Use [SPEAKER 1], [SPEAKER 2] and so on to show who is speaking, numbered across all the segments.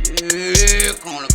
[SPEAKER 1] Yeah, corner.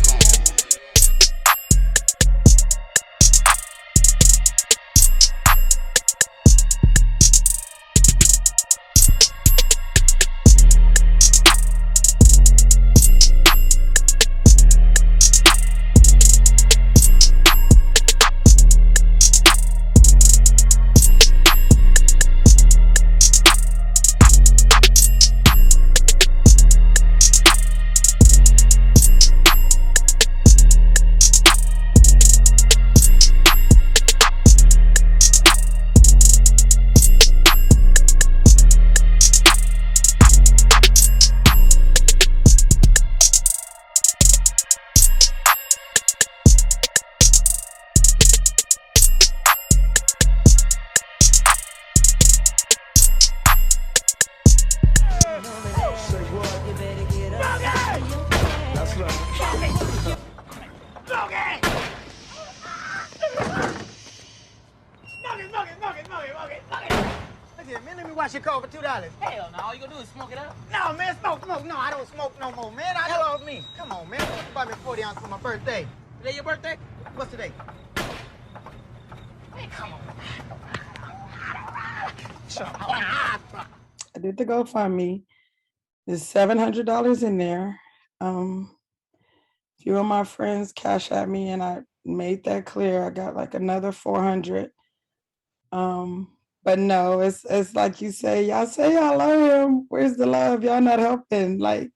[SPEAKER 2] Man, let me wash your car for $2.
[SPEAKER 3] Hell no, all you gonna do is smoke it up.
[SPEAKER 2] No, man, smoke. No, I don't smoke no more, man. I love me. Come on, man. You buy me 40 ounce for my birthday.
[SPEAKER 3] Today your birthday?
[SPEAKER 2] What's today? Man, come on.
[SPEAKER 4] I did the GoFundMe. There's $700 in there. Few of my friends cash at me, and I made that clear. I got like another 400. But no, it's like you say y'all love him. Where's the love? Y'all not helping. Like,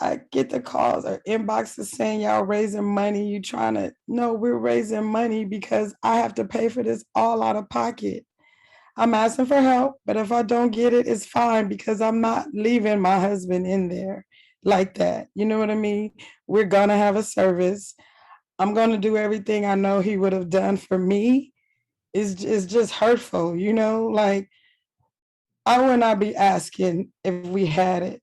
[SPEAKER 4] I get the calls or inboxes saying y'all raising money. You trying to, no, we're raising money because I have to pay for this all out of pocket. I'm asking for help, but if I don't get it, it's fine because I'm not leaving my husband in there like that. You know what I mean? We're gonna have a service. I'm gonna do everything I know he would have done for me. It's just hurtful, you know? Like, I would not be asking if we had it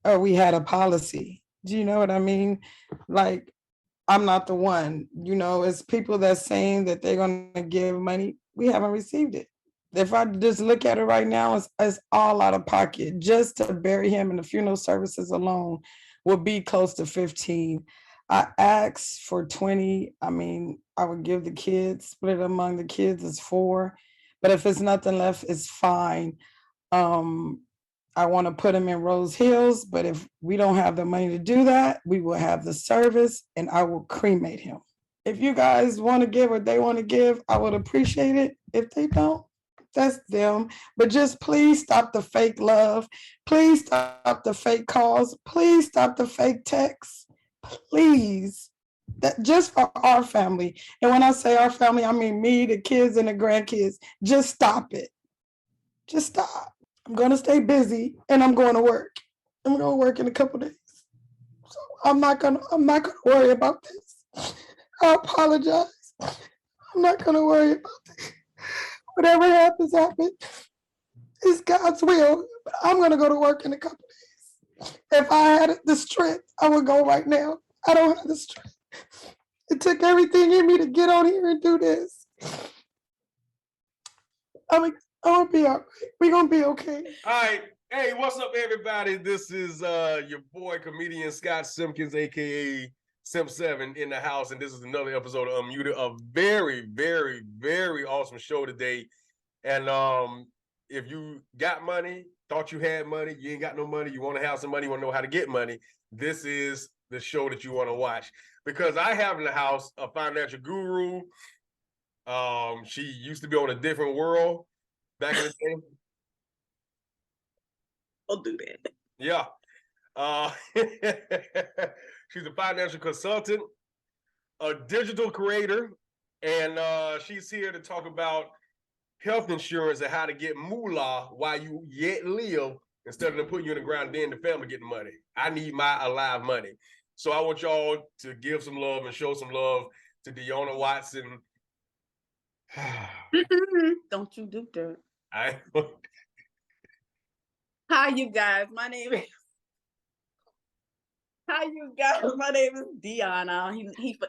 [SPEAKER 4] or we had a policy. Do you know what I mean? Like, I'm not the one, you know, it's people that's saying that they're gonna give money. We haven't received it. If I just look at it right now, it's all out of pocket. Just to bury him in the funeral services alone will be close to 15. I asked for 20. I mean, I would give the kids, split it among the kids is 4. But if it's nothing left, it's fine. I want to put him in Rose Hills, but if we don't have the money to do that, we will have the service and I will cremate him. If you guys want to give what they want to give, I would appreciate it. If they don't, that's them. But just please stop the fake love. Please stop the fake calls. Please stop the fake texts. Please. That just for our family. And when I say our family, I mean me, the kids, and the grandkids. Just stop it. Just stop. I'm gonna stay busy and I'm going to work. I'm gonna work in a couple days. So I'm not gonna worry about this. I apologize. I'm not gonna worry about this. Whatever happens, happens. It's God's will. But I'm gonna go to work in a couple days. If I had the strength, I would go right now. I don't have the strength. It took everything in me to get on here and do this. I'm gonna be all right. We're gonna be okay.
[SPEAKER 5] All right. Hey, what's up, everybody? This is your boy, comedian Scott Simpkins, aka Simp7, in the house, and this is another episode of Unmuted. A very, very, very awesome show today. And if you got money, thought you had money, you ain't got no money, you want to have some money, you want to know how to get money, this is the show that you want to watch. Because I have in the house a financial guru. She used to be on a different world back in the day.
[SPEAKER 6] I'll do that.
[SPEAKER 5] Yeah. She's a financial consultant, a digital creator, and she's here to talk about health insurance and how to get moolah while you yet live instead of them putting you in the ground, then the family getting money. I need my alive money. So I want y'all to give some love and show some love to Dionna Watson.
[SPEAKER 6] Don't you do that. Hi, you guys. My name is Dionna.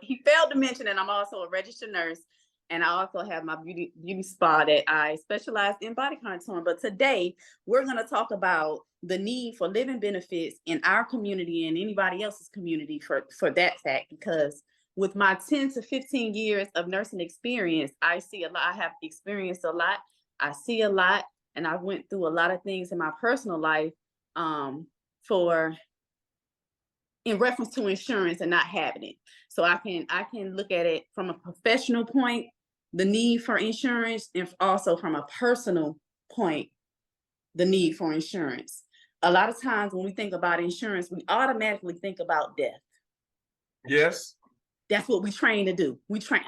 [SPEAKER 6] He failed to mention that I'm also a registered nurse. And I also have my beauty spa that I specialize in body contouring. But today we're going to talk about the need for living benefits in our community and anybody else's community for that fact, because with my 10 to 15 years of nursing experience, I see a lot. I have experienced a lot. I see a lot, and I went through a lot of things in my personal life in reference to insurance and not having it. So I can look at it from a professional point, the need for insurance, and also from a personal point, the need for insurance. A lot of times when we think about insurance, we automatically think about death.
[SPEAKER 5] Yes.
[SPEAKER 6] That's what we train to do. We train,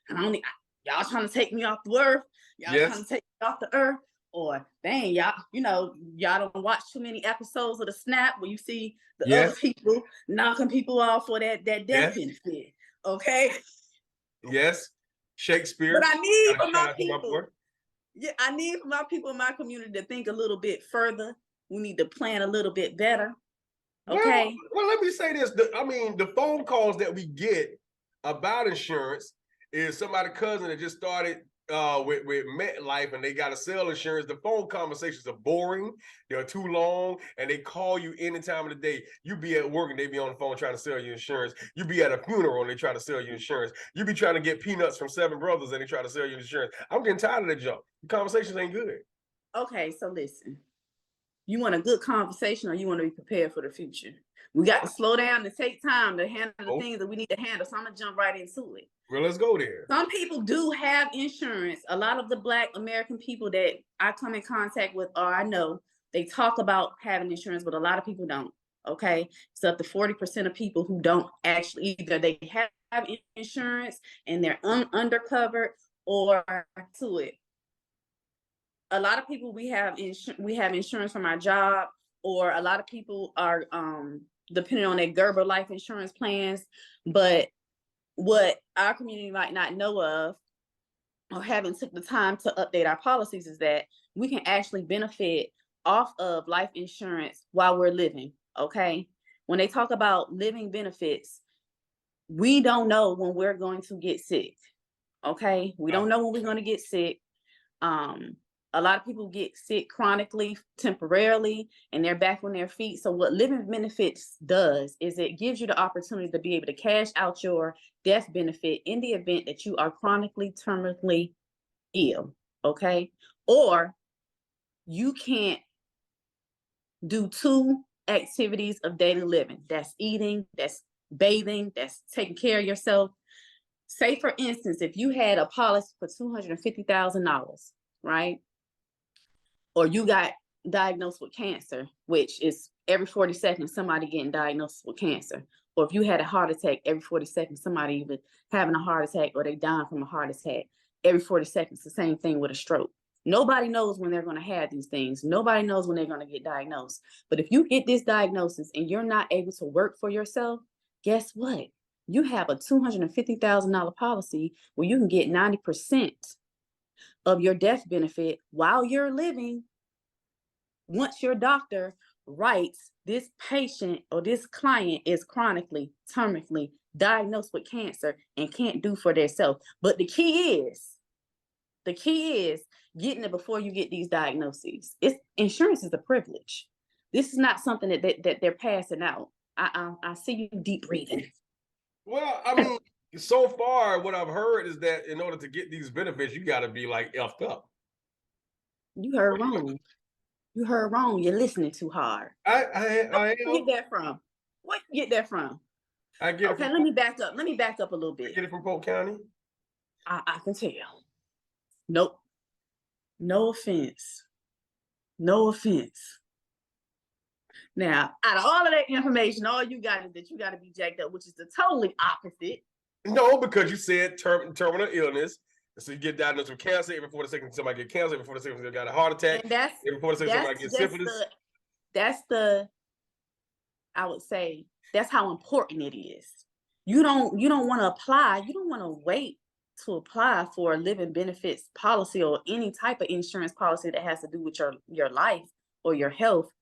[SPEAKER 6] y'all trying to take me off the earth. Y'all trying to take me off the earth. Or dang, y'all don't watch too many episodes of The Snap where you see the other people knocking people off for that death benefit. Okay.
[SPEAKER 5] Yes. Shakespeare.
[SPEAKER 6] But I need for my people. Yeah, I need for my people in my community to think a little bit further. We need to plan a little bit better. Okay.
[SPEAKER 5] Well, let me say this. The phone calls that we get about insurance is somebody's cousin that just started with MetLife and they got to sell insurance. The phone conversations are boring, they're too long, and they call you any time of the day. You be at work and they be on the phone trying to sell you insurance. You be at a funeral and they try to sell you insurance. You be trying to get peanuts from Seven Brothers and they try to sell you insurance. I'm getting tired of that junk. The conversations ain't good.
[SPEAKER 6] Okay, so listen. You want a good conversation or you want to be prepared for the future? We got to slow down and take time to handle the things that we need to handle. So I'm going to jump right into it.
[SPEAKER 5] Well, let's go there.
[SPEAKER 6] Some people do have insurance. A lot of the Black American people that I come in contact with, or I know, they talk about having insurance, but a lot of people don't. Okay. So up to 40% of people who don't actually, either they have insurance and they're undercovered or to it. A lot of people, we have insurance from our job, or a lot of people are depending on their Gerber life insurance plans. But what our community might not know of or haven't took the time to update our policies is that we can actually benefit off of life insurance while we're living. Okay. When they talk about living benefits, we don't know when we're going to get sick. Okay. We don't know when we're going to get sick. A lot of people get sick chronically, temporarily, and they're back on their feet. So what living benefits does is it gives you the opportunity to be able to cash out your death benefit in the event that you are chronically, terminally ill, okay? Or you can't do 2 activities of daily living. That's eating, that's bathing, that's taking care of yourself. Say, for instance, if you had a policy for $250,000, right? Or you got diagnosed with cancer, which is every 40 seconds, somebody getting diagnosed with cancer. Or if you had a heart attack, every 40 seconds, somebody either having a heart attack or they dying from a heart attack. Every 40 seconds, the same thing with a stroke. Nobody knows when they're going to have these things. Nobody knows when they're going to get diagnosed. But if you get this diagnosis and you're not able to work for yourself, guess what? You have a $250,000 policy where you can get 90% of your death benefit while you're living. Once your doctor writes this patient or this client is chronically, terminally diagnosed with cancer and can't do for themselves. But the key is getting it before you get these diagnoses. Insurance is a privilege. This is not something that they're passing out. I see you deep breathing.
[SPEAKER 5] Well, I mean, so far, what I've heard is that in order to get these benefits, you got to be like effed up.
[SPEAKER 6] You heard wrong. You heard wrong. You're listening too hard.
[SPEAKER 5] I
[SPEAKER 6] Where you get that from? Where you get that from?
[SPEAKER 5] I get
[SPEAKER 6] okay, let me back up. Let me back up a little bit.
[SPEAKER 5] I get it from Polk County?
[SPEAKER 6] I can tell. Nope. No offense. No offense. Now, out of all of that information, all you got is that you got to be jacked up, which is the totally opposite.
[SPEAKER 5] No, because you said terminal illness. So you get diagnosed with cancer. Every 40 seconds, somebody get cancer. Every 40 seconds, they got a heart attack.
[SPEAKER 6] And
[SPEAKER 5] every 40 seconds, somebody gets syphilis.
[SPEAKER 6] I would say, that's how important it is. You don't want to apply. You don't want to wait to apply for a living benefits policy or any type of insurance policy that has to do with your life or your health.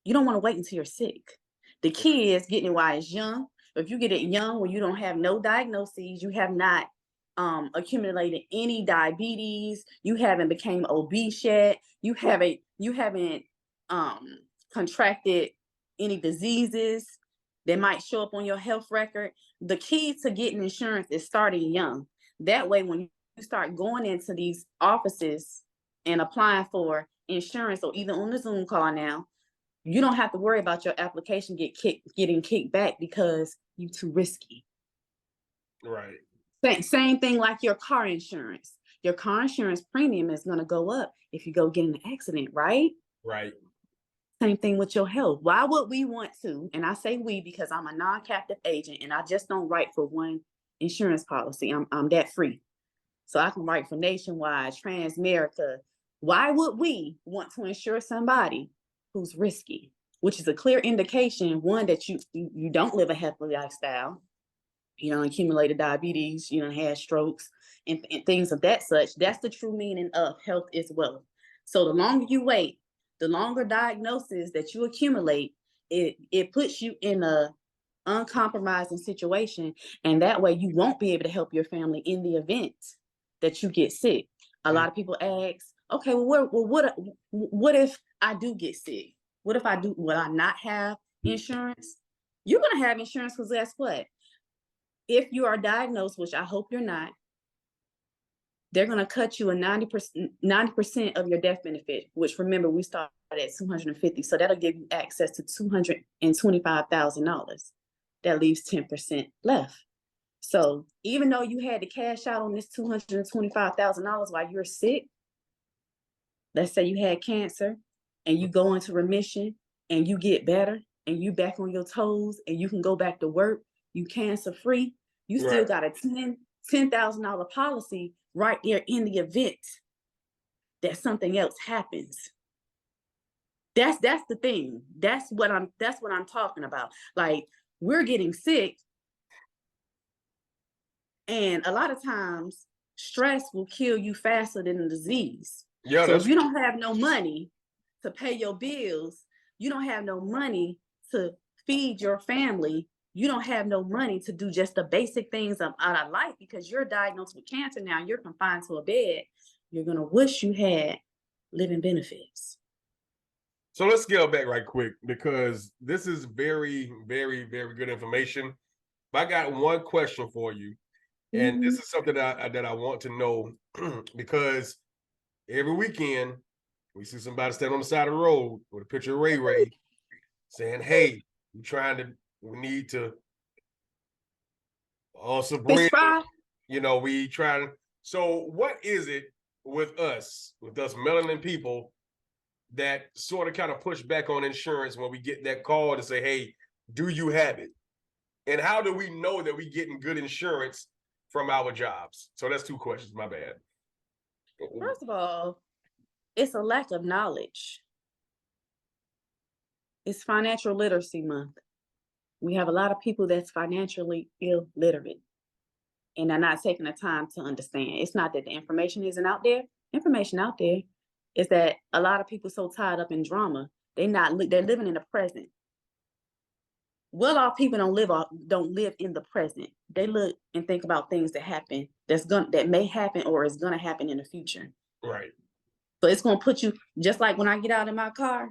[SPEAKER 6] You don't want to wait until you're sick. The key is getting it while it's young. If you get it young, when you don't have no diagnoses, you have not accumulated any diabetes, you haven't became obese yet, you haven't contracted any diseases that might show up on your health record. The key to getting insurance is starting young. That way, when you start going into these offices and applying for insurance, or even on the Zoom call now, you don't have to worry about your application getting kicked back because you're too risky.
[SPEAKER 5] Right.
[SPEAKER 6] Same thing like your car insurance. Your car insurance premium is going to go up if you go get in an accident, right?
[SPEAKER 5] Right.
[SPEAKER 6] Same thing with your health. Why would we want to? And I say we because I'm a non-captive agent and I just don't write for one insurance policy. I'm debt free. So I can write for Nationwide, Transamerica. Why would we want to insure somebody who's risky? Which is a clear indication, one, that you don't live a healthy lifestyle. You know, accumulated diabetes, you know, had strokes and things of that such. That's the true meaning of health is wealth. So the longer you wait, the longer diagnosis that you accumulate, it puts you in a uncompromising situation. And that way you won't be able to help your family in the event that you get sick. A lot of people ask, okay, what if I do get sick? What if will I not have insurance? You're going to have insurance because guess what? If you are diagnosed, which I hope you're not, they're going to cut you a 90% of your death benefit, which remember, we started at $250. So that'll give you access to $225,000. That leaves 10% left. So even though you had to cash out on this $225,000 while you're sick, let's say you had cancer and you go into remission and you get better and you back on your toes and you can go back to work, you cancer free, you still got a $10,000 policy right there in the event that something else happens. That's the thing. That's what I'm talking about. Like, we're getting sick, and a lot of times stress will kill you faster than the disease.
[SPEAKER 5] Yeah.
[SPEAKER 6] So if you don't have no money to pay your bills, you don't have no money to feed your family, you don't have no money to do just the basic things out of life because you're diagnosed with cancer now, you're confined to a bed, you're going to wish you had living benefits.
[SPEAKER 5] So let's scale back right quick because this is very, very, very good information. But I got one question for you. And this is something that I want to know because every weekend we see somebody stand on the side of the road with a picture of Ray Ray saying, hey, we need to also bring, you know, we trying. So what is it with us melanin people that sort of kind of push back on insurance when we get that call to say, hey, do you have it? And how do we know that we're getting good insurance from our jobs? So that's two questions, my bad.
[SPEAKER 6] First of all, it's a lack of knowledge. It's Financial Literacy Month. We have a lot of people that's financially illiterate and they're not taking the time to understand. It's not that the information isn't out there. Information out there is that a lot of people so tied up in drama, they're living in the present. Well-off people don't live in the present. They look and think about things that happen, that may happen or is gonna happen in the future.
[SPEAKER 5] Right.
[SPEAKER 6] So it's gonna put you, just like when I get out of my car,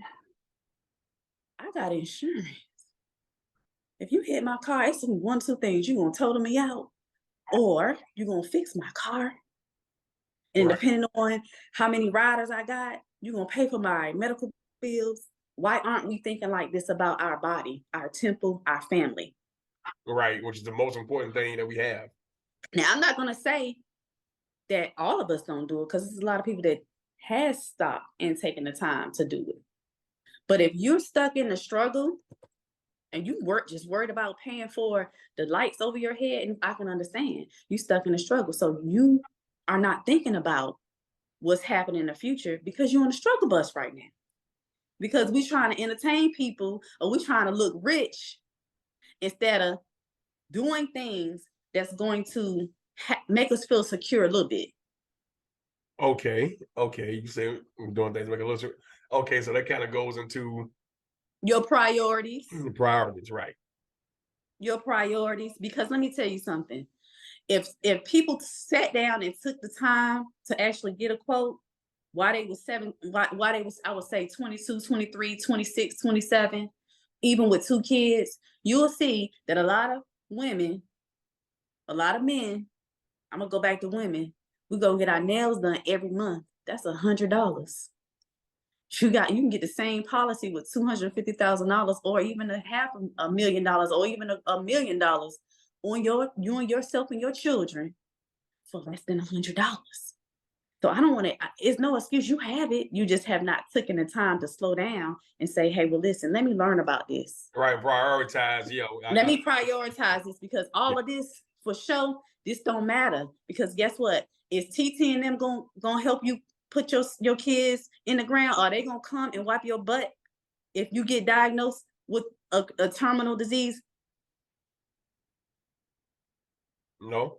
[SPEAKER 6] I got insurance. If you hit my car, it's one of two things. You're gonna total me out or you're gonna fix my car. And depending on how many riders I got, you're gonna pay for my medical bills. Why aren't we thinking like this about our body, our temple, our family?
[SPEAKER 5] Right, which is the most important thing that we have.
[SPEAKER 6] Now, I'm not gonna say that all of us don't do it because there's a lot of people that has stopped and taken the time to do it. But if you're stuck in the struggle and you just worried about paying for the lights over your head, and I can understand you stuck in the struggle. So you are not thinking about what's happening in the future because you're on the struggle bus right now. Because we're trying to entertain people or we're trying to look rich instead of doing things that's going to make us feel secure a little bit.
[SPEAKER 5] Okay. You say we're doing things to make it look. Okay, so that kind of goes into
[SPEAKER 6] your priorities.
[SPEAKER 5] Priorities, right.
[SPEAKER 6] Your priorities. Because let me tell you something. if people sat down and took the time to actually get a quote, why they was I would say 22, 23, 26, 27, even with 2 kids, you'll see that a lot of women, a lot of men, I'm gonna go back to women, we go get our nails done every month. That's $100. You can get the same policy with $250,000 or even $500,000 or even $1 million on you and yourself and your children for less than $100. So I don't want to, it's no excuse. You have it. You just have not taken the time to slow down and say, hey, well, listen, let me learn about this.
[SPEAKER 5] Right, prioritize,
[SPEAKER 6] Let me prioritize this, because all of this, for sure, this don't matter. Because guess what? Is TT and them gonna help you put your kids in the ground? Or are they gonna come and wipe your butt if you get diagnosed with a terminal disease?
[SPEAKER 5] No.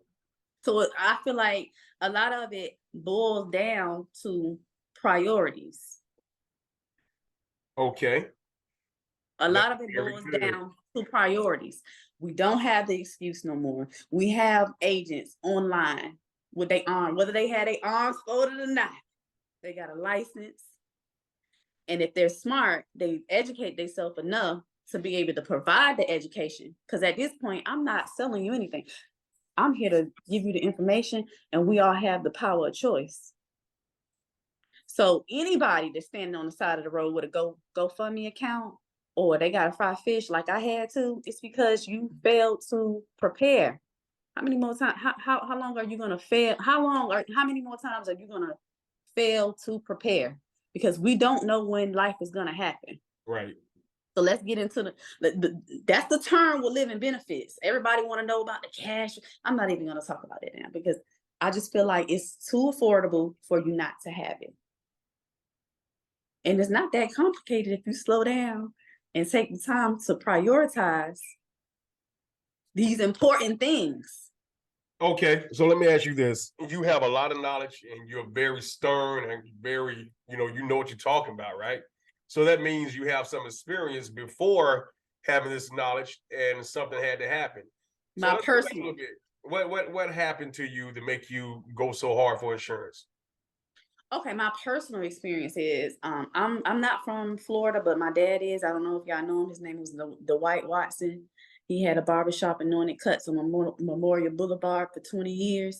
[SPEAKER 6] So I feel like a lot of it boils down to priorities.
[SPEAKER 5] Okay.
[SPEAKER 6] A lot of it boils down to priorities. We don't have the excuse no more. We have agents online with their arm, whether they had their arms folded or not. They got a license. And if they're smart, they educate themselves enough to be able to provide the education. Because at this point, I'm not selling you anything. I'm here to give you the information, and we all have the power of choice. So anybody that's standing on the side of the road with a GoFundMe account, or they got to fry fish like I had to, it's because you failed to prepare. How many more times? How long are you gonna fail? How many more times are you gonna fail to prepare? Because we don't know when life is gonna happen.
[SPEAKER 5] Right.
[SPEAKER 6] So let's get into that's the term with living benefits. Everybody want to know about the cash. I'm not even gonna talk about it now, because I just feel like it's too affordable for you not to have it. And it's not that complicated if you slow down and take the time to prioritize these important things.
[SPEAKER 5] Okay, so let me ask you this. You have a lot of knowledge and you're very stern and very, you know what you're talking about, right? So that means you have some experience before having this knowledge and something had to happen.
[SPEAKER 6] My personal.
[SPEAKER 5] What happened to you to make you go so hard for insurance?
[SPEAKER 6] Okay, my personal experience is I'm not from Florida, but my dad is. I don't know if y'all know him. His name was Dionna Watson. He had a barbershop in Anointed Cuts on Memorial Boulevard for 20 years.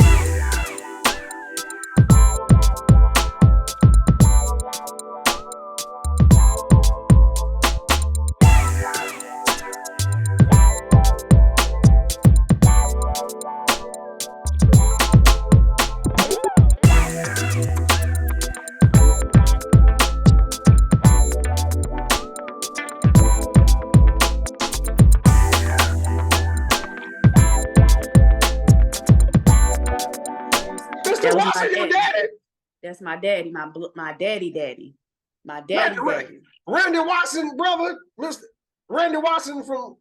[SPEAKER 6] That's my daddy, my daddy.
[SPEAKER 5] Randy Watson, brother, Mr. Randy Watson from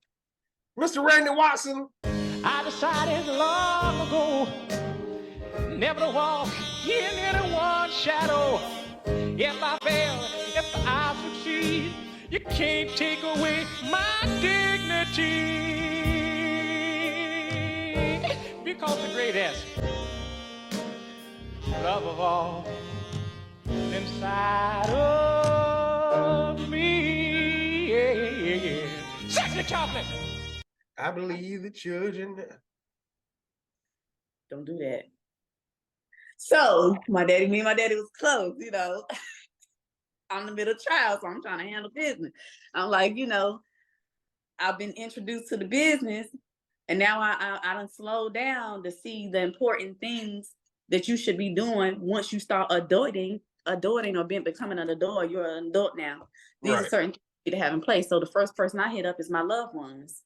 [SPEAKER 5] Mr. Randy Watson.
[SPEAKER 1] I decided long ago never to walk in anyone's shadow. If I fail, if I succeed, you can't take away my dignity. Because the greatest love of all inside of me. Yeah. Sexy chocolate.
[SPEAKER 5] I believe the children.
[SPEAKER 6] Don't do that. So me and my daddy was close, you know. I'm the middle child, so I'm trying to handle business. I'm like, I've been introduced to the business, and now I done slowed down to see the important things that you should be doing once you start adulting or becoming an adult. You're an adult now. These are certain things you need to have in place. So the first person I hit up is my loved ones.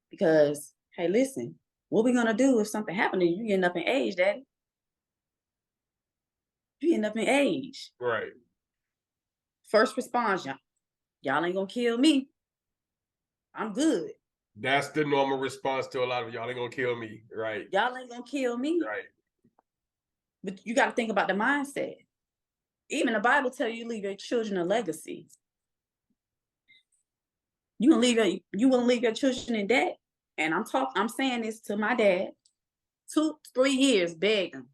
[SPEAKER 6] Because, hey, listen, what we gonna do if something happened to you? You end up in age, Daddy. You end up in age.
[SPEAKER 5] Right.
[SPEAKER 6] First response, y'all ain't gonna kill me. I'm good.
[SPEAKER 5] That's the normal response to a lot of y'all ain't gonna kill me, right?
[SPEAKER 6] Y'all ain't gonna kill me.
[SPEAKER 5] Right.
[SPEAKER 6] But you got to think about the mindset. Even the Bible tells you leave your children a legacy. You want to leave your children in debt. And I'm saying this to my dad. 2-3 years, begged him,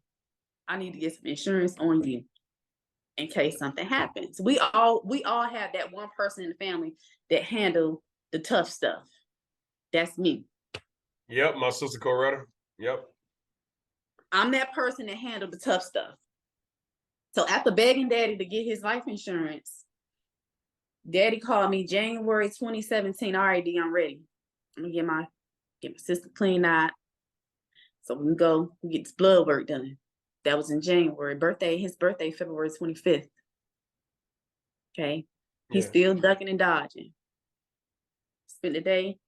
[SPEAKER 6] I need to get some insurance on you in case something happens. We all have that one person in the family that handle the tough stuff. That's me.
[SPEAKER 5] Yep, my sister Coretta. Yep.
[SPEAKER 6] I'm that person that handled the tough stuff. So after begging Daddy to get his life insurance, Daddy called me January 2017. All right, D, I'm ready. I'm gonna get my sister cleaned out. So we can go get this blood work done. That was in January. His birthday, February 25th. Okay. He's still ducking and dodging. Spent the day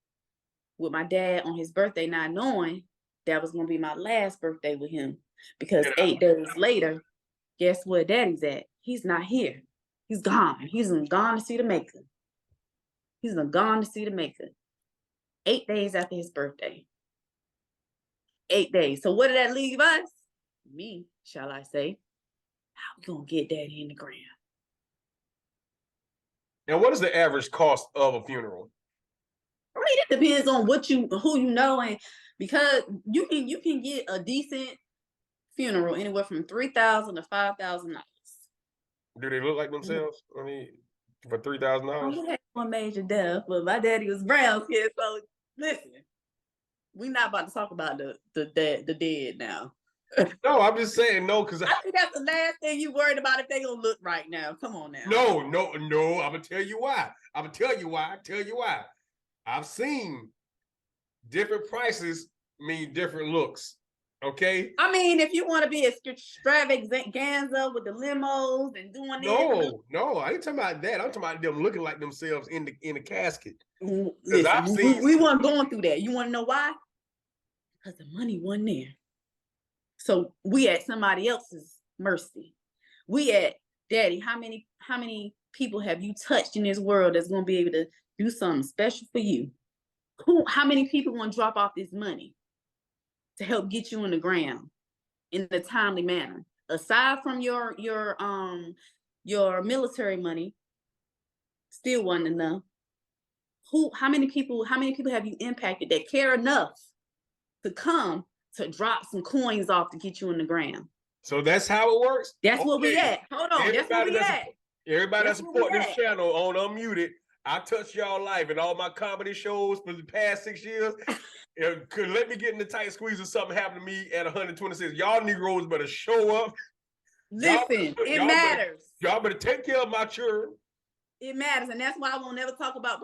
[SPEAKER 6] with my dad on his birthday, not knowing that was gonna be my last birthday with him. Because 8 days later, guess where Daddy's at? He's not here. He's gone. He's gone to see the maker. 8 days after his birthday. 8 days. So what did that leave us? Me, shall I say? How we gonna get Daddy in the ground?
[SPEAKER 5] And what is the average cost of a funeral?
[SPEAKER 6] I mean, it depends on who you know, and because you can get a decent funeral anywhere from $3,000 to $5,000.
[SPEAKER 5] Do they look like themselves? I mean, for $3,000?
[SPEAKER 6] We had one major death, but my daddy was brown skin, so listen, we're not about to talk about the dead now.
[SPEAKER 5] No, I'm just saying no, because
[SPEAKER 6] I think that's the last thing you worried about if they gonna look right now. Come on now.
[SPEAKER 5] No. I'm gonna tell you why. I've seen different prices mean different looks. Okay.
[SPEAKER 6] I mean, if you want to be extravaganza with the limos and doing
[SPEAKER 5] No, I ain't talking about that. I'm talking about them looking like themselves in the casket.
[SPEAKER 6] Listen, we weren't going through that. You want to know why? Because the money wasn't there. So we at somebody else's mercy. We at Daddy. How many people have you touched in this world that's gonna be able to do something special for you? How many people want to drop off this money to help get you in the ground in a timely manner? Aside from your military money, still wasn't enough. How many people have you impacted that care enough to come to drop some coins off to get you in the ground?
[SPEAKER 5] So that's how it works?
[SPEAKER 6] That's where we at. Hold on. That's where we at.
[SPEAKER 5] Everybody that support this channel on Unmuted, I touched y'all life in all my comedy shows for the past 6 years. Could let me get in the tight squeeze or something happened to me at 126. Y'all Negroes better show up.
[SPEAKER 6] Listen, it matters.
[SPEAKER 5] Y'all better take care of my children.
[SPEAKER 6] It matters, and that's why I won't never talk about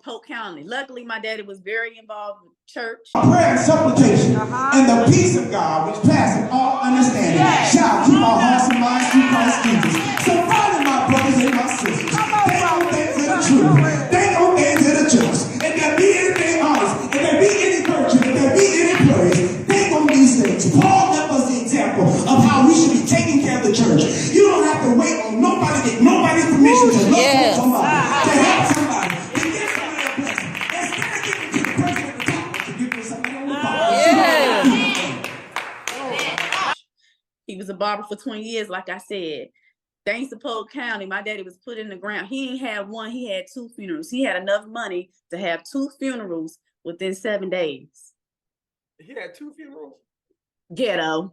[SPEAKER 6] Polk County. Luckily, my daddy was very involved with church.
[SPEAKER 7] Prayer and supplication and the peace of God, which passes all understanding, shall keep our hearts and minds through Christ Jesus. So finally, my brothers and my sisters, they don't think to the truth. They don't think to the truth. If there be anything honest, if there be any virtue, if there be any praise, think on these things. Paul left us the example of how we should be taking care of the church. You don't have to wait on nobody, get nobody's permission to love somebody, to help somebody, to give somebody a blessing. Instead of giving to the person at the top, to give to somebody on the bottom.
[SPEAKER 6] He was a barber for 20 years, like I said. Thanks to Polk County, my daddy was put in the ground. He ain't had one, he had 2 funerals. He had enough money to have 2 funerals within 7 days.
[SPEAKER 5] He had 2 funerals?
[SPEAKER 6] Ghetto.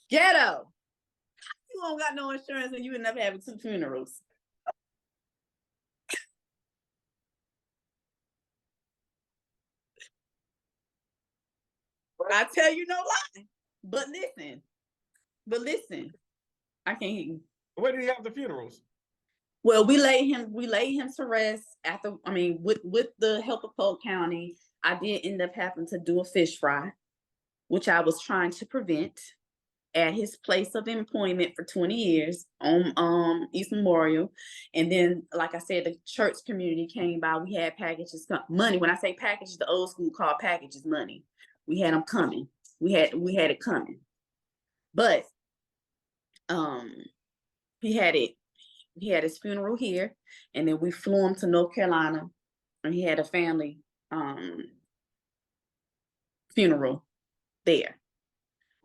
[SPEAKER 6] You don't got no insurance and you end up having 2 funerals. But I tell you no lie. But listen. I can't hear you.
[SPEAKER 5] Where did he have the funerals?
[SPEAKER 6] Well, we laid him to rest with the help of Polk County. I did end up having to do a fish fry, which I was trying to prevent at his place of employment for 20 years on East Memorial. And then, like I said, the church community came by. We had packages, money. When I say packages, the old school called packages money. We had them coming. We had it coming. But he had his funeral here, and then we flew him to North Carolina, and he had a family funeral there.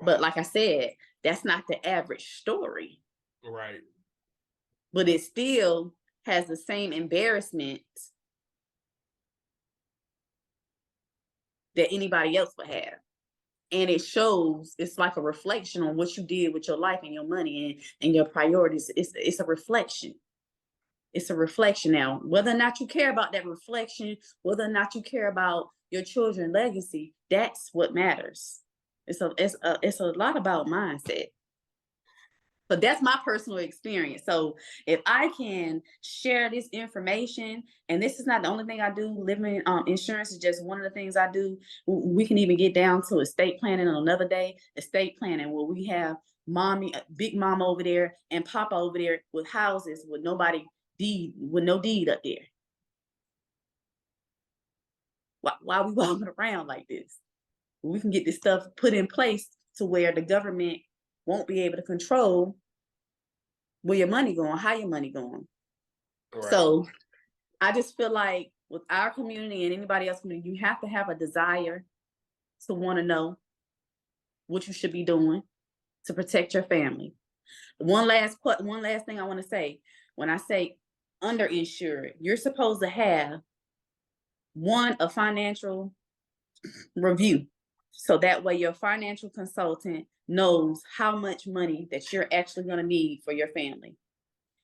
[SPEAKER 6] But like I said, that's not the average story.
[SPEAKER 5] Right.
[SPEAKER 6] But it still has the same embarrassment that anybody else would have. And it shows, it's like a reflection on what you did with your life and your money and your priorities. It's a reflection. It's a reflection now. Whether or not you care about that reflection, whether or not you care about your children's legacy, that's what matters. It's a lot about mindset. But that's my personal experience. So if I can share this information, and this is not the only thing I do, living insurance is just one of the things I do. We can even get down to estate planning on another day. Estate planning, where we have mommy, big mama over there and papa over there with houses with nobody deed, with no deed up there. Why are we walking around like this? We can get this stuff put in place to where the government won't be able to control where your money going, how your money going. Right. So I just feel like with our community and anybody else community, you have to have a desire to want to know what you should be doing to protect your family. One last thing I want to say. When I say underinsured, you're supposed to have a financial review. So that way your financial consultant knows how much money that you're actually going to need for your family.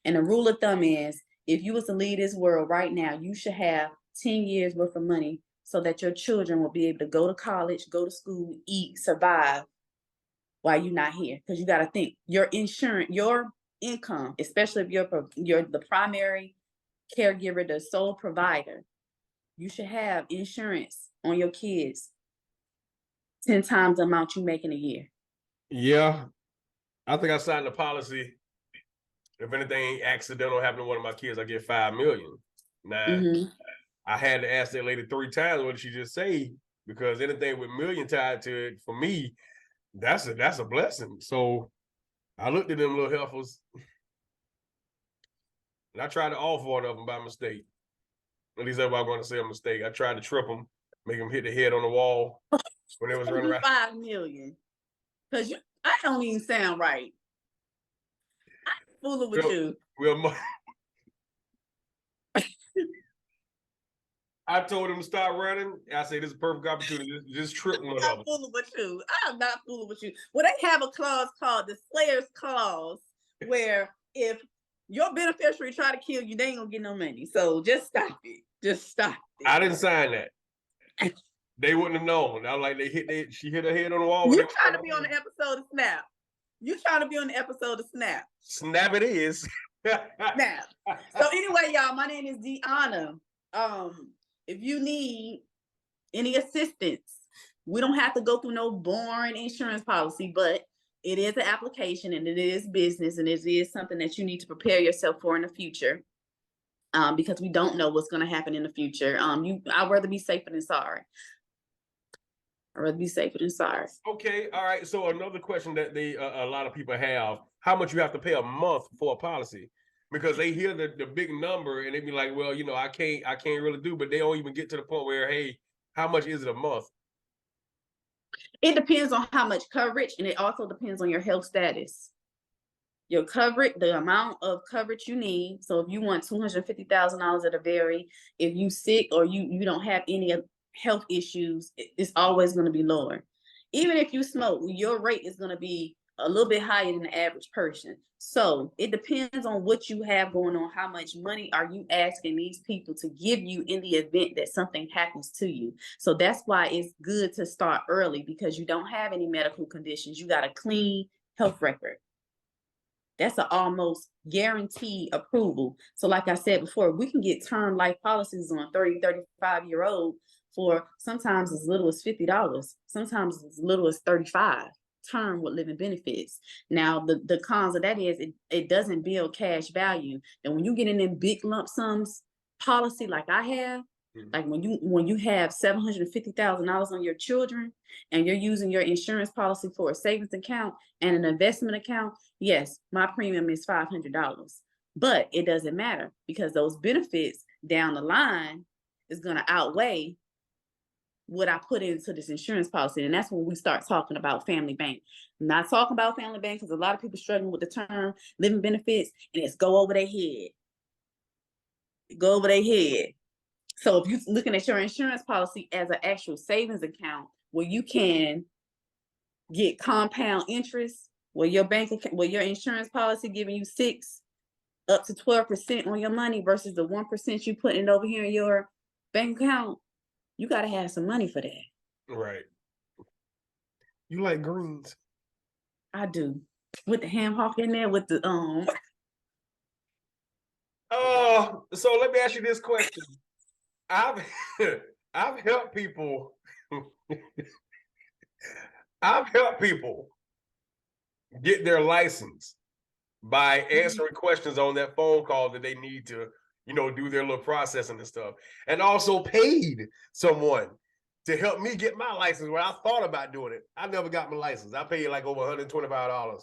[SPEAKER 6] And the rule of thumb is, if you was to leave this world right now, you should have 10 years worth of money so that your children will be able to go to college, go to school, eat, survive while you're not here. Because you got to think, your insurance, your income, especially if you're the primary caregiver, the sole provider, you should have insurance on your kids 10 times the amount you make in a year.
[SPEAKER 5] Yeah. I think I signed a policy. If anything accidental happened to one of my kids, I get $5 million. Now, I had to ask that lady 3 times what did she just say, because anything with million tied to it, for me, that's a blessing. So I looked at them little heifers, and I tried to offer one of them by mistake. At least everybody going to say a mistake. I tried to trip them, make them hit the head on the wall when they was running around.
[SPEAKER 6] $5 million. Because I don't even sound right. I'm fooling with you.
[SPEAKER 5] I told him to start running. I say this is a perfect opportunity. Just trip one of them.
[SPEAKER 6] I'm not fooling with you. I'm not fooling with you. Well, they have a clause called the Slayer's Clause, where if your beneficiary try to kill you, they ain't gonna get no money. So just stop it. Just stop it.
[SPEAKER 5] I didn't sign that. They wouldn't have known. I was like, she hit her head on the wall.
[SPEAKER 6] You trying to be on the episode of Snap. You trying to be on the episode of Snap.
[SPEAKER 5] Snap it is.
[SPEAKER 6] Snap. So anyway, y'all, my name is Dionna. If you need any assistance, we don't have to go through no boring insurance policy, but it is an application and it is business and it is something that you need to prepare yourself for in the future. Because we don't know what's going to happen in the future. I'd rather be safer than sorry. I'd rather be safer than sorry.
[SPEAKER 5] Okay, all right. So another question that a lot of people have: how much you have to pay a month for a policy? Because they hear the big number and they be like, well, I can't really do, but they don't even get to the point where, hey, how much is it a month?
[SPEAKER 6] It depends on how much coverage, and it also depends on your health status. Your coverage, the amount of coverage you need. So if you want $250,000 at a very, if you sick or you don't have any health issues, it's always going to be lower. Even if you smoke, your rate is going to be a little bit higher than the average person. So it depends on what you have going on. How much money are you asking these people to give you in the event that something happens to you? So that's why it's good to start early, because you don't have any medical conditions. You got a clean health record. That's an almost guaranteed approval. So like I said before, we can get term life policies on 30, 35-year-old for sometimes as little as $50, sometimes as little as $35, term with living benefits. Now, the cons of that is it doesn't build cash value. And when you get in them big lump sums policy like I have, like when you have $750,000 on your children and you're using your insurance policy for a savings account and an investment account, yes, my premium is $500. But it doesn't matter, because those benefits down the line is going to outweigh what I put into this insurance policy. And that's when we start talking about family bank. I'm not talking about family bank because a lot of people struggling with the term living benefits, and it's go over their head. Go over their head. So if you're looking at your insurance policy as an actual savings account where you can get compound interest, where your where your insurance policy giving you 6 up to 12% on your money versus the 1% you putting over here in your bank account, you got to have some money for that.
[SPEAKER 5] Right. You like greens?
[SPEAKER 6] I do. With the ham hock in there, with the
[SPEAKER 5] So let me ask you this question. I've helped people. I've helped people get their license by answering questions on that phone call that they need to, do their little processing and stuff. And also paid someone to help me get my license when I thought about doing it. I never got my license. I paid like over $125.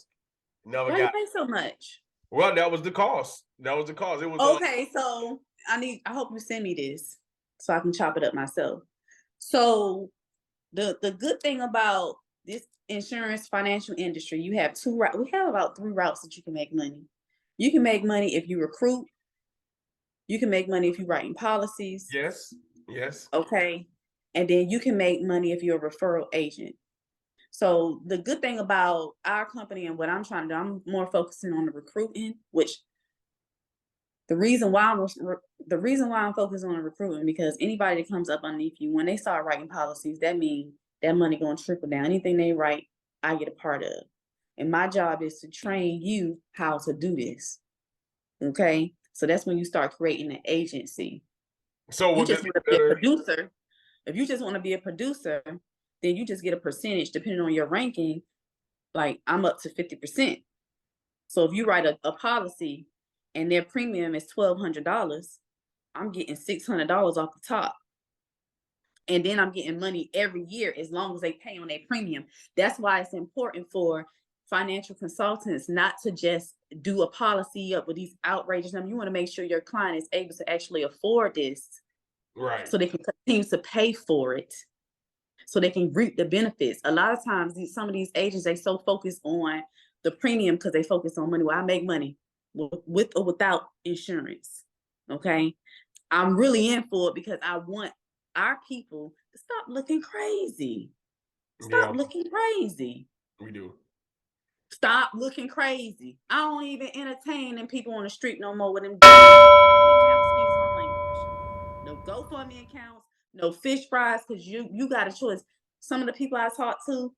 [SPEAKER 5] Never
[SPEAKER 6] why
[SPEAKER 5] got
[SPEAKER 6] you pay so much?
[SPEAKER 5] Well, that was the cost. It was
[SPEAKER 6] okay. So I hope you send me this so I can chop it up myself. So the good thing about this insurance financial industry, you have two routes. We have about 3 routes that you can make money. You can make money if you recruit. You can make money if you're writing policies.
[SPEAKER 5] Yes.
[SPEAKER 6] Okay. And then you can make money if you're a referral agent. So the good thing about our company and what I'm trying to do, I'm more focusing on the recruiting, which the reason why I'm focused on the recruiting, because anybody that comes up underneath you, when they start writing policies, that means that money going to trickle down. Anything they write, I get a part of. And my job is to train you how to do this. Okay. So that's when you start creating an agency.
[SPEAKER 5] So
[SPEAKER 6] you just want to be a producer. If you just want to be a producer, then you just get a percentage depending on your ranking. Like I'm up to 50%. So if you write a policy and their premium is $1,200, I'm getting $600 off the top. And then I'm getting money every year as long as they pay on their premium. That's why it's important for financial consultants not to just do a policy up with these outrageous numbers. You want to make sure your client is able to actually afford this.
[SPEAKER 5] Right.
[SPEAKER 6] So they can continue to pay for it, so they can reap the benefits. A lot of times, some of these agents, they so focused on the premium because they focus on money. Well, I make money with or without insurance. Okay. I'm really in for it because I want our people to stop looking crazy. Stop looking crazy.
[SPEAKER 5] We do.
[SPEAKER 6] Stop looking crazy. I don't even entertain them people on the street no more with them accounts. Excuse my language. No GoFundMe accounts, no fish fries, because you got a choice. Some of the people I talked to,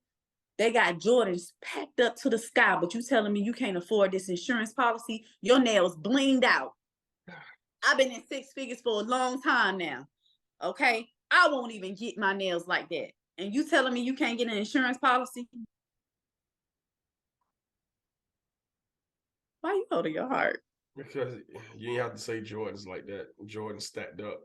[SPEAKER 6] they got Jordans packed up to the sky, but you telling me you can't afford this insurance policy? Your nails blinged out. I've been in 6 figures for a long time now. Okay? I won't even get my nails like that. And you telling me you can't get an insurance policy? Why you holding your heart?
[SPEAKER 5] Because you ain't have to say Jordan's like that. Jordan stacked up.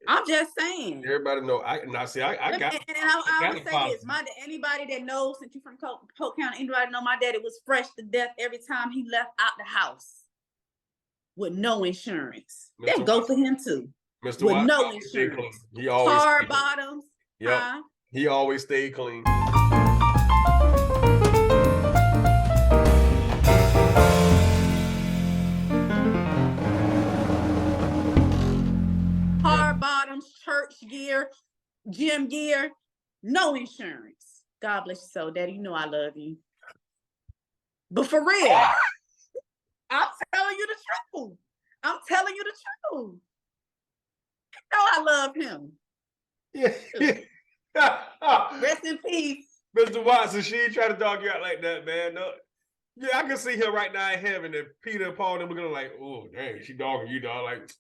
[SPEAKER 6] I'm just saying.
[SPEAKER 5] Everybody know. I got.
[SPEAKER 6] And I would say this: anybody that knows, since you from Polk County, anybody know my daddy was fresh to death every time he left out the house with no insurance. That go for him too.
[SPEAKER 5] Mr.
[SPEAKER 6] With
[SPEAKER 5] Watson,
[SPEAKER 6] no insurance.
[SPEAKER 5] He always
[SPEAKER 6] hard bottoms.
[SPEAKER 5] Yep. Huh? He always stayed clean.
[SPEAKER 6] Bottoms, church gear, gym gear, no insurance. God bless your soul, Daddy. You know I love you. But for real, I'm telling you the truth. I'm telling you the truth. You know I love him.
[SPEAKER 5] Yeah.
[SPEAKER 6] Rest in peace.
[SPEAKER 5] Mr. Watson, she ain't trying to dog you out like that, man. No. Yeah, I can see her right now in heaven, and Peter and Paul and them are gonna like, oh, dang, she dogging you, dog. Like,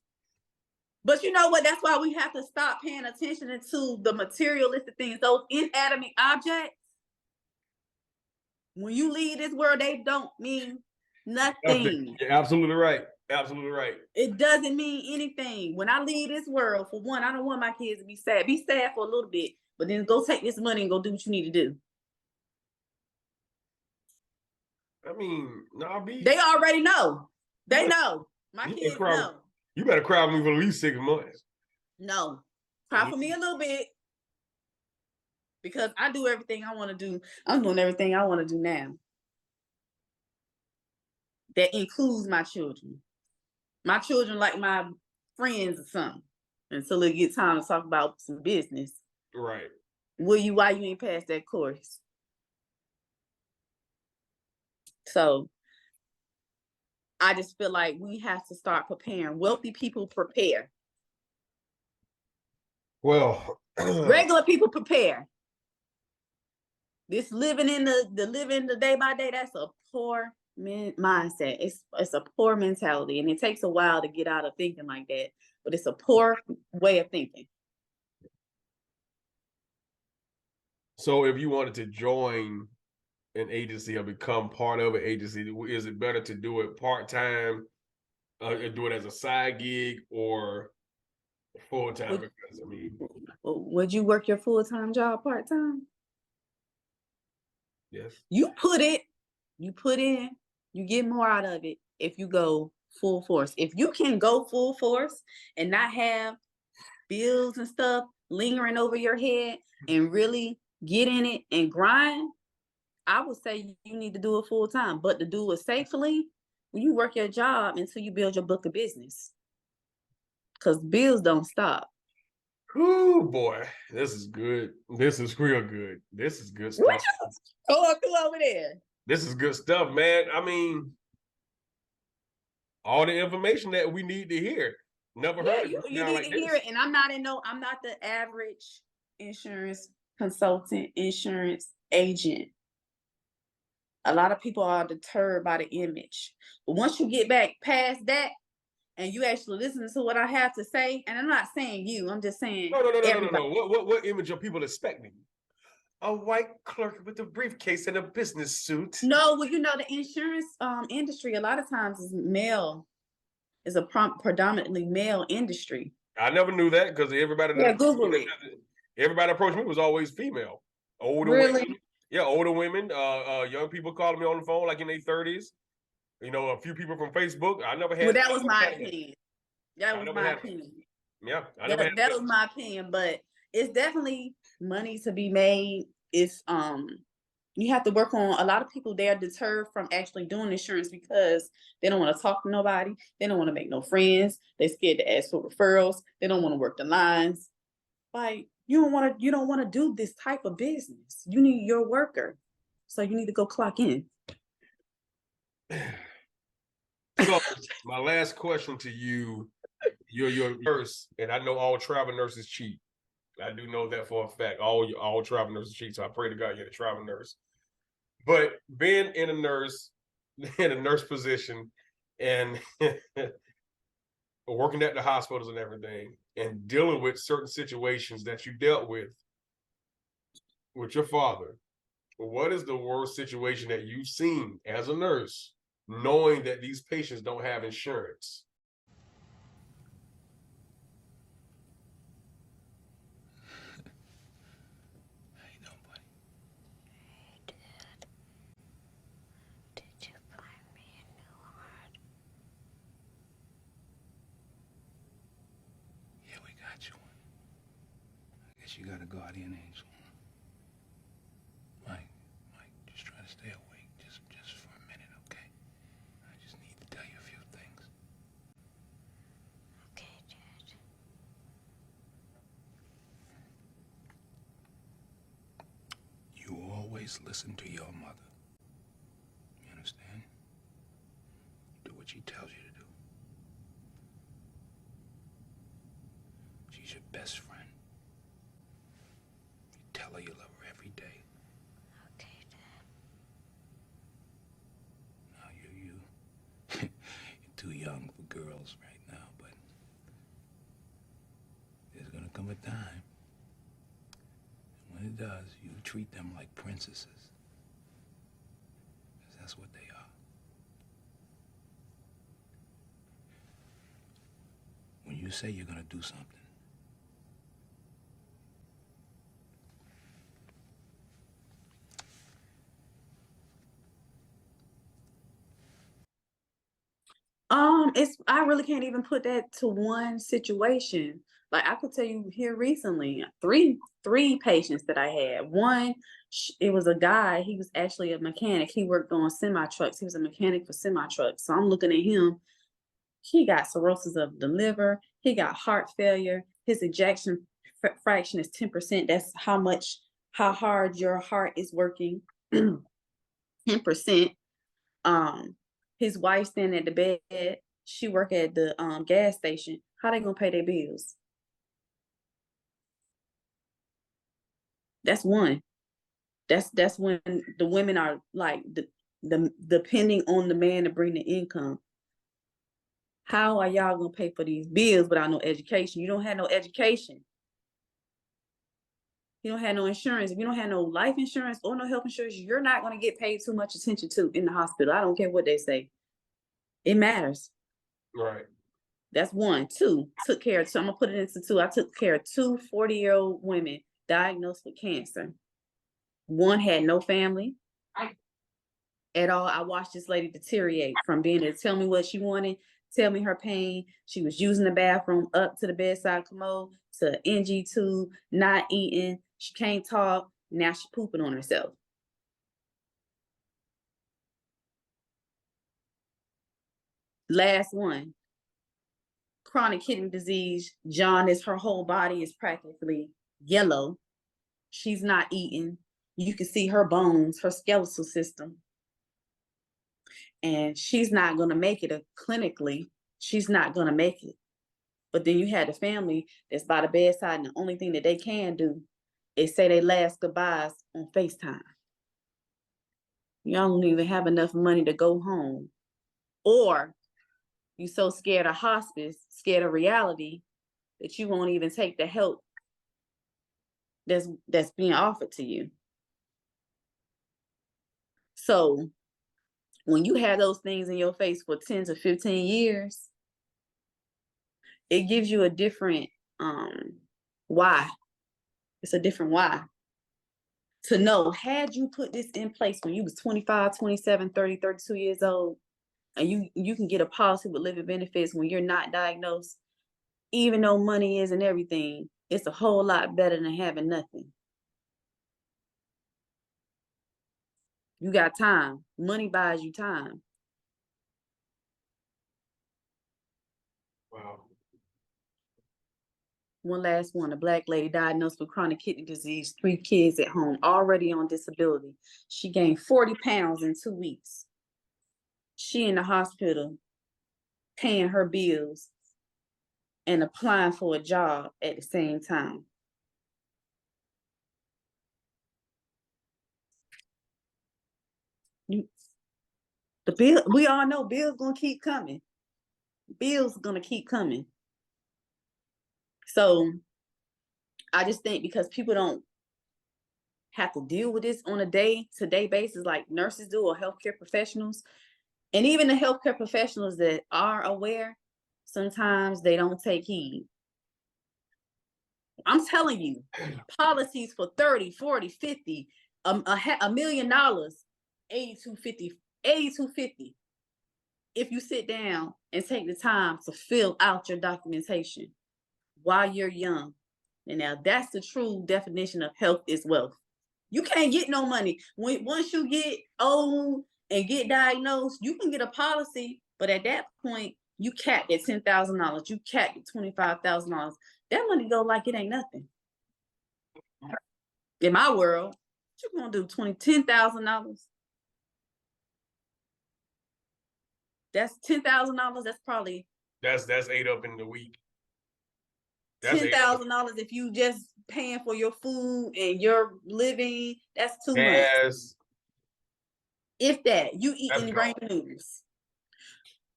[SPEAKER 6] but you know what? That's why we have to stop paying attention to the materialistic things, those inanimate objects. When you leave this world, they don't mean nothing.
[SPEAKER 5] You're absolutely right. Absolutely right.
[SPEAKER 6] It doesn't mean anything. When I leave this world, for one, I don't want my kids to be sad. Be sad for a little bit, but then go take this money and go do what you need to do.
[SPEAKER 5] I mean,
[SPEAKER 6] they already know. They know. My kids know.
[SPEAKER 5] You better cry with me for at least 6 months.
[SPEAKER 6] No. Cry for me a little bit. Because I do everything I want to do. I'm doing everything I want to do now. That includes my children. My children like my friends or something. Until it gets time to talk about some business.
[SPEAKER 5] Right.
[SPEAKER 6] Why you ain't passed that course? So I just feel like we have to start preparing. Wealthy people prepare.
[SPEAKER 5] Well,
[SPEAKER 6] Regular people prepare. This living in the day by day, that's a poor mindset. It's a poor mentality, and it takes a while to get out of thinking like that. But it's a poor way of thinking.
[SPEAKER 5] so if you wanted to join an agency or become part of an agency, is it better to do it part-time, do it as a side gig, or full-time? Because I mean,
[SPEAKER 6] Would you work your full-time job part-time?
[SPEAKER 5] yes.
[SPEAKER 6] You put in, you get more out of it if you go full force. If you can go full force and not have bills and stuff lingering over your head and really get in it and grind, I would say you need to do it full time. But to do it safely, when you work your job until you build your book of business, because bills don't stop.
[SPEAKER 5] Oh boy, this is good. This is real good. This is good stuff.
[SPEAKER 6] What you going through over there?
[SPEAKER 5] This is good stuff, man. I mean, all the information that we need to hear. Never heard
[SPEAKER 6] You
[SPEAKER 5] it
[SPEAKER 6] need
[SPEAKER 5] like
[SPEAKER 6] to
[SPEAKER 5] this.
[SPEAKER 6] hear it. And I'm not the average insurance consultant, insurance agent. A lot of people are deterred by the image. But once you get back past that and you actually listen to what I have to say, and I'm not saying you, I'm just saying
[SPEAKER 5] No. What image are people expecting? A white clerk with a briefcase and a business suit.
[SPEAKER 6] No, well, the insurance industry a lot of times is male, is a predominantly male industry.
[SPEAKER 5] I never knew that because everybody
[SPEAKER 6] Google it.
[SPEAKER 5] Everybody approached me was always female. Older women. Yeah, older women, young people calling me on the phone like in their 30s. A few people from Facebook. I never had.
[SPEAKER 6] Well, that was my opinion. That was my opinion.
[SPEAKER 5] Yeah,
[SPEAKER 6] that was my opinion, but it's definitely money to be made. It's you have to work on. A lot of people, they're deterred from actually doing insurance because they don't want to talk to nobody. They don't want to make no friends. They're scared to ask for referrals. They don't want to work the lines. Like, you don't want to do this type of business. You need your worker, so you need to go clock in.
[SPEAKER 5] So my last question to you, you're a nurse, and I know all travel nurses cheat. I do know that for a fact. All travel nurses cheat, so I pray to God you're a travel nurse. But being in a nurse position and working at the hospitals and everything, and dealing with certain situations that you dealt with your father, what is the worst situation that you've seen as a nurse, knowing that these patients don't have insurance?
[SPEAKER 8] How you doing, buddy?
[SPEAKER 9] Hey, Dad. Did you find me a new heart?
[SPEAKER 8] Yeah, we got you one. I guess you got a guardian angel. Mike, just try to stay awake just for a minute, okay? I just need to tell you a few things.
[SPEAKER 9] Okay, Dad.
[SPEAKER 8] You always listen to your mother. You understand? Do what she tells you to do. She's your best friend. You tell her you love her every day.
[SPEAKER 9] Okay, Dad.
[SPEAKER 8] Now you're too young for girls right now, but there's gonna come a time. And when it does, you treat them like princesses. Because that's what they are. When you say you're gonna do something,
[SPEAKER 6] I really can't even put that to one situation. Like, I could tell you here recently, three patients that I had. One, it was a guy. He was actually a mechanic. He worked on semi trucks. He was a mechanic for semi trucks. So I'm looking at him. He got cirrhosis of the liver. He got heart failure. His ejection fraction is 10%. That's how hard your heart is working. 10%. His wife standing at the bed, she work at the gas station. How they gonna pay their bills? That's one. That's when the women are like the depending on the man to bring the income. How are y'all gonna pay for these bills without no education? You don't have no education. You don't have no insurance. If you don't have no life insurance or no health insurance, you're not gonna get paid too much attention to in the hospital. I don't care what they say. It matters.
[SPEAKER 5] Right.
[SPEAKER 6] That's one. Two, took care of two. I'm gonna put it into two. I took care of two 40-year-old women diagnosed with cancer. One had no family at all. I watched this lady deteriorate from being able to tell me what she wanted, tell me her pain. She was using the bathroom up to the bedside commode to NG tube, not eating. She can't talk. Now she's pooping on herself. Last one. Chronic kidney disease, jaundice, her whole body is practically yellow. She's not eating. You can see her bones, her skeletal system. And she's not going to make it clinically. She's not going to make it. But then you had the family that's by the bedside, and the only thing that they can do is say they last goodbyes on FaceTime. Y'all don't even have enough money to go home. Or you so scared of hospice, scared of reality, that you won't even take the help that's being offered to you. So when you have those things in your face for 10 to 15 years, it gives you a different why. It's a different why. To know, had you put this in place when you was 25, 27, 30, 32 years old, and you can get a policy with living benefits when you're not diagnosed, even though money isn't everything, it's a whole lot better than having nothing. You got time. Money buys you time.
[SPEAKER 5] Wow.
[SPEAKER 6] One last one, a Black lady diagnosed with chronic kidney disease, 3 kids at home, already on disability. She gained 40 pounds in 2 weeks. She in the hospital paying her bills and applying for a job at the same time. The bill, we all know bills gonna keep coming. Bills gonna keep coming. So I just think because people don't have to deal with this on a day-to-day basis like nurses do or healthcare professionals, and even the healthcare professionals that are aware, sometimes they don't take heed. I'm telling you, policies for 30, 40, 50, $1 million, 8250. If you sit down and take the time to fill out your documentation while you're young. And now that's the true definition of health is wealth. You can't get no money. Once you get old and get diagnosed, you can get a policy, but at that point, you capped at $10,000. You capped at $25,000. That money go like it ain't nothing. In my world, what you gonna do? $10,000? That's $10,000. That's probably
[SPEAKER 5] that's ate up in the week.
[SPEAKER 6] $10,000 if you just paying for your food and your living. That's too
[SPEAKER 5] much.
[SPEAKER 6] If that, you eating grain noodles,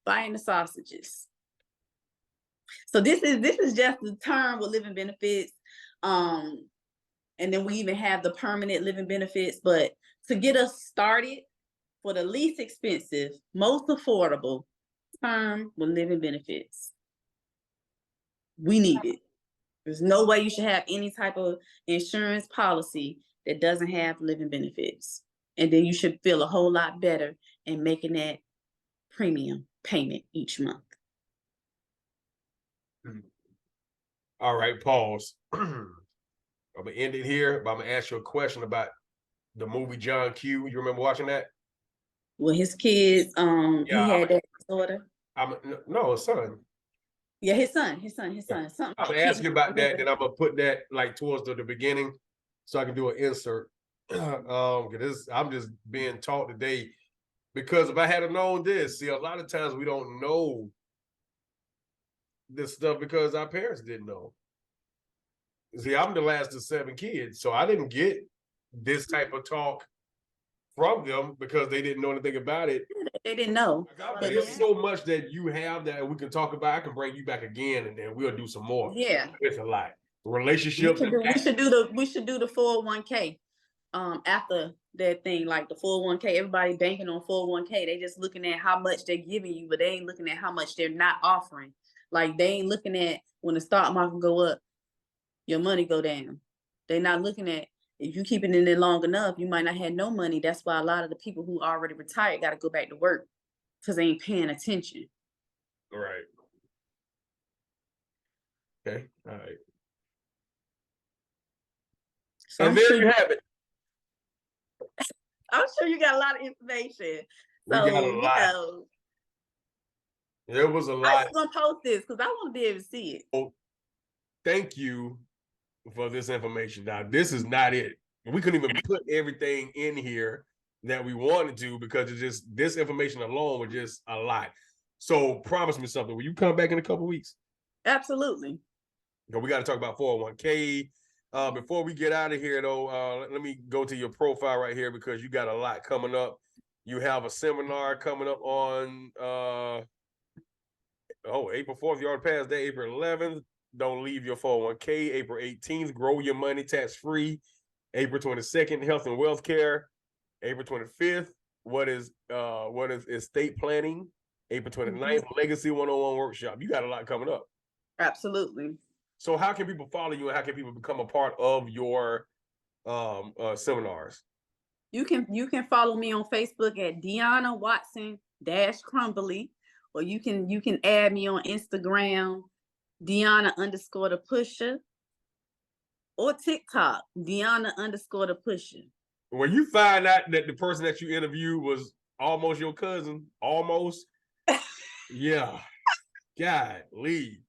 [SPEAKER 6] buying the sausages. So this is just the term with living benefits. And then we even have the permanent living benefits. But to get us started, for the least expensive, most affordable term with living benefits, we need it. There's no way you should have any type of insurance policy that doesn't have living benefits. And then you should feel a whole lot better in making that premium payment each month.
[SPEAKER 5] All right, pause. I'm gonna end it here, but I'm gonna ask you a question about the movie John Q. You remember watching that?
[SPEAKER 6] Well, his kids, he had that disorder.
[SPEAKER 5] No, his son.
[SPEAKER 6] Yeah, his son. Something
[SPEAKER 5] I'm gonna ask you about that, then I'm gonna put that like towards the beginning, so I can do an insert. I'm just being taught today Because if I had known this, see, a lot of times we don't know this stuff because our parents didn't know. See, I'm the last of 7 kids, so I didn't get this type of talk from them because they didn't know anything about it.
[SPEAKER 6] They didn't know.
[SPEAKER 5] But there's so much that you have that we can talk about. I can bring you back again, and then we'll do some more.
[SPEAKER 6] Yeah,
[SPEAKER 5] It's a lot. Relationships.
[SPEAKER 6] we should do the 401k after that thing, like the 401k. Everybody banking on 401k. They just looking at how much they're giving you, but they ain't looking at how much they're not offering. Like they ain't looking at when the stock market go up, your money go down. They're not looking at if you keep it in there long enough, you might not have no money. That's why a lot of the people who already retired got to go back to work because they ain't paying attention.
[SPEAKER 5] Right. Okay. All right.
[SPEAKER 6] So
[SPEAKER 5] And there you have it.
[SPEAKER 6] I'm sure you got a lot of information.
[SPEAKER 5] We
[SPEAKER 6] So,
[SPEAKER 5] got a lot. There was a
[SPEAKER 6] I'm
[SPEAKER 5] lot.
[SPEAKER 6] just gonna post this because I want to be able to see it.
[SPEAKER 5] Oh, thank you for this information. Now, this is not it. We couldn't even put everything in here that we wanted to because it's just this information alone was just a lot. So promise me something. Will you come back in a couple weeks?
[SPEAKER 6] Absolutely.
[SPEAKER 5] We got to talk about 401k. Before we get out of here, though, let me go to your profile right here because you got a lot coming up. You have a seminar coming up on April 4th. You already passed that. April 11th. Don't leave your 401k. April 18th. Grow your money tax-free. April 22nd. Health and wealth care. April 25th. What is estate planning? April 29th. Legacy 101 workshop. You got a lot coming up.
[SPEAKER 6] Absolutely.
[SPEAKER 5] So how can people follow you and how can people become a part of your seminars?
[SPEAKER 6] You can follow me on Facebook at Dionna Watson-Crumbley, or you can add me on Instagram, Dionna_the Pusher, or TikTok, Dionna_the Pusher.
[SPEAKER 5] When you find out that the person that you interviewed was almost your cousin, almost, yeah, God, leave.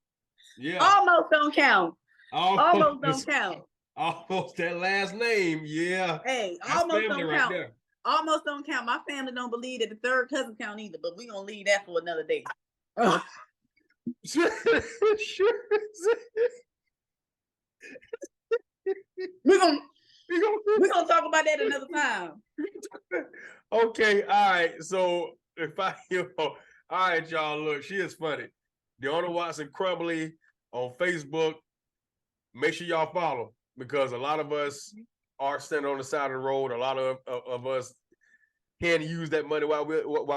[SPEAKER 5] Yeah.
[SPEAKER 6] Almost don't count. Almost don't count.
[SPEAKER 5] Almost that last name, yeah.
[SPEAKER 6] Hey,
[SPEAKER 5] That's
[SPEAKER 6] almost don't
[SPEAKER 5] right
[SPEAKER 6] count.
[SPEAKER 5] there.
[SPEAKER 6] Almost don't count. My family don't believe that the third cousin count either, but we're gonna leave that for another day.
[SPEAKER 5] Sure.
[SPEAKER 6] We're gonna talk about that another time.
[SPEAKER 5] Okay, all right. So all right, y'all. Look, she is funny. Dionna Watson-Crumbley on Facebook. Make sure y'all follow because a lot of us are standing on the side of the road. A lot of us can use that money while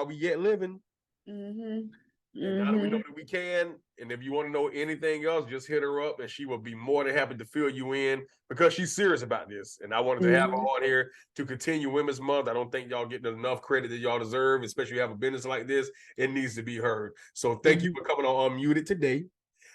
[SPEAKER 5] we yet living. And now that we know that we can, and if you want to know anything else, just hit her up and she will be more than happy to fill you in because she's serious about this. And I wanted to have her on here to continue Women's Month. I don't think y'all getting enough credit that y'all deserve, especially if you have a business like this. It needs to be heard. So thank you for coming on Unmuted today.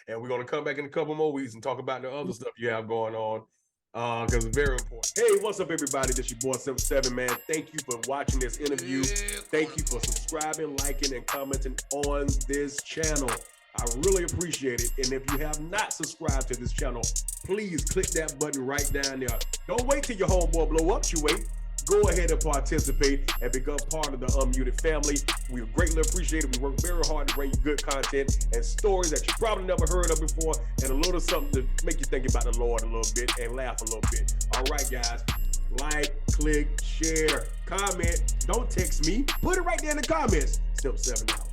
[SPEAKER 5] And we're going to come back in a couple more weeks and talk about the other stuff you have going on because it's very important. Hey, what's up, everybody? This your boy, 77, man. Thank you for watching this interview. Thank you for subscribing, liking, and commenting on this channel. I really appreciate it. And if you have not subscribed to this channel, please click that button right down there. Don't wait till your homeboy blow up. You wait. Go ahead and participate and become part of the Unmuted family. We greatly appreciate it. We work very hard to bring you good content and stories that you probably never heard of before and a little something to make you think about the Lord a little bit and laugh a little bit. All right, guys. Like, click, share, comment. Don't text me. Put it right there in the comments. Step 7 out.